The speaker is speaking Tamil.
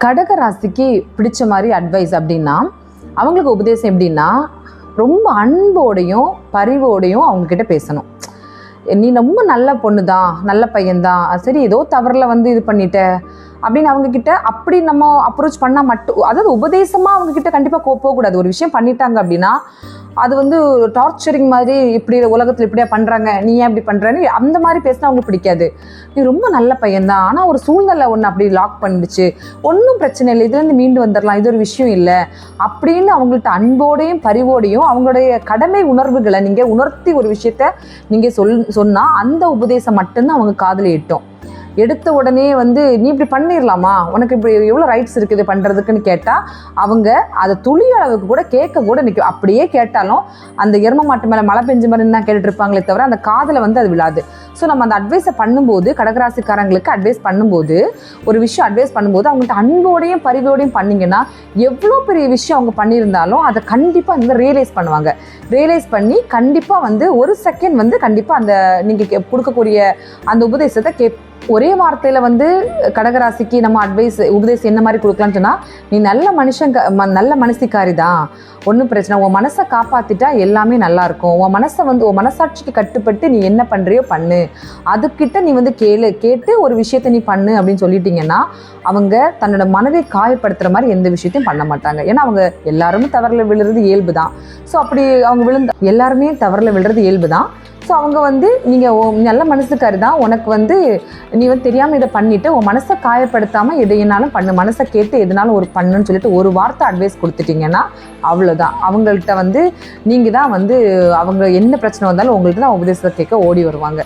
கடக ராசிக்கு பிடிச்ச மாதிரி அட்வைஸ் அப்படின்னா, அவங்களுக்கு உபதேசம் எப்படின்னா, ரொம்ப அன்போடையும் பரிவோடையும் அவங்கக்கிட்ட பேசணும். நீ ரொம்ப நல்ல பொண்ணு தான், நல்ல பையன்தான், சரி ஏதோ தவறில் இது பண்ணிட்ட அப்படின்னு அவங்கக்கிட்ட அப்படி நம்ம அப்ரோச் பண்ணால் மட்டும், அதாவது உபதேசமாக அவங்கக்கிட்ட கண்டிப்பாக போகக்கூடாது. ஒரு விஷயம் பண்ணிட்டாங்க அப்படின்னா அது டார்ச்சரிங் மாதிரி, இப்படி உலகத்தில் இப்படியா பண்ணுறாங்க, நீ ஏன் இப்படி பண்ணுறன்னு அந்த மாதிரி பேசினா அவங்களுக்கு பிடிக்காது. நீ ரொம்ப நல்ல பையன்தான், ஆனால் ஒரு சூழ்நிலை ஒன்று அப்படி லாக் பண்ணிடுச்சு, ஒன்றும் பிரச்சனை இல்லை, இதுலேருந்து மீண்டு வந்துடலாம், இது ஒரு விஷயம் இல்லை அப்படின்னு அவங்கள்ட்ட அன்போடையும் பரிவோடையும் அவங்களுடைய கடமை உணர்வுகளை நீங்கள் உணர்த்தி ஒரு விஷயத்த நீங்கள் சொன்னால் அந்த உபதேசம் மட்டும்தான் அவங்க காதில் எட்டும். எடுத்த உடனே நீ இப்படி பண்ணிடலாமா, உனக்கு இப்படி எவ்வளோ ரைட்ஸ் இருக்குது பண்ணுறதுக்குன்னு கேட்டால் அவங்க அதை துளி அளவுக்கு கூட கேட்க கூட நிற்கும். அப்படியே கேட்டாலும் அந்த எரும மாட்டு மேலே மழை பெஞ்ச மாதிரி தான் கேட்டுட்டு இருப்பாங்களே தவிர அந்த காதில் அது விழாது. ஸோ நம்ம அந்த அட்வைஸை பண்ணும்போது, கடகராசிக்காரங்களுக்கு அட்வைஸ் பண்ணும்போது, ஒரு விஷயம் அட்வைஸ் பண்ணும்போது அவங்கள்ட்ட அன்போடையும் பரிவோடையும் பண்ணிங்கன்னா எவ்வளோ பெரிய விஷயம் அவங்க பண்ணியிருந்தாலும் அதை கண்டிப்பாக ரியலைஸ் பண்ணுவாங்க. ரியலைஸ் பண்ணி கண்டிப்பாக ஒரு செகண்ட் கண்டிப்பாக அந்த நீங்கள் கொடுக்கக்கூடிய அந்த உபதேசத்தை ஒரே வார்த்தையில் கடகராசிக்கு நம்ம உபதேசம் என்ன மாதிரி கொடுக்கலான்னு சொன்னால், நீ நல்ல மனசிக்காரி தான், ஒன்றும் பிரச்சனை, உன் மனசை காப்பாற்றிட்டா எல்லாமே நல்லாயிருக்கும், உன் மனசை உன் மனசாட்சிக்கு கட்டுப்பட்டு நீ என்ன பண்ணுறியோ பண்ணு, அதுக்கிட்ட நீ கேட்டு ஒரு விஷயத்தை நீ பண்ணு அப்படின்னு சொல்லிட்டீங்கன்னா அவங்க தன்னோட மனதை காயப்படுத்துகிற மாதிரி எந்த விஷயத்தையும் பண்ண மாட்டாங்க. ஏன்னா அவங்க எல்லாருமே தவறில் விழுறது இயல்பு தான். ஸோ அப்படி அவங்க எல்லாருமே தவறில் விழுறது இயல்பு தான். ஸோ அவங்க நீங்கள் நல்ல மனசுக்காரி தான், உனக்கு நீ தெரியாமல் இதை பண்ணிவிட்டு உன் மனசை காயப்படுத்தாமல் எதையினாலும் பண்ணு, மனசை கேட்டு எதுனாலும் ஒரு பண்ணுன்னு சொல்லிட்டு ஒரு வார்த்தை அட்வைஸ் கொடுத்துட்டிங்கன்னா அவ்வளோதான். அவங்கள்ட்ட நீங்கள் தான் அவங்க என்ன பிரச்சனை வந்தாலும் உங்கள்கிட்ட தான் உபதேசத்தை கேட்க ஓடி வருவாங்க.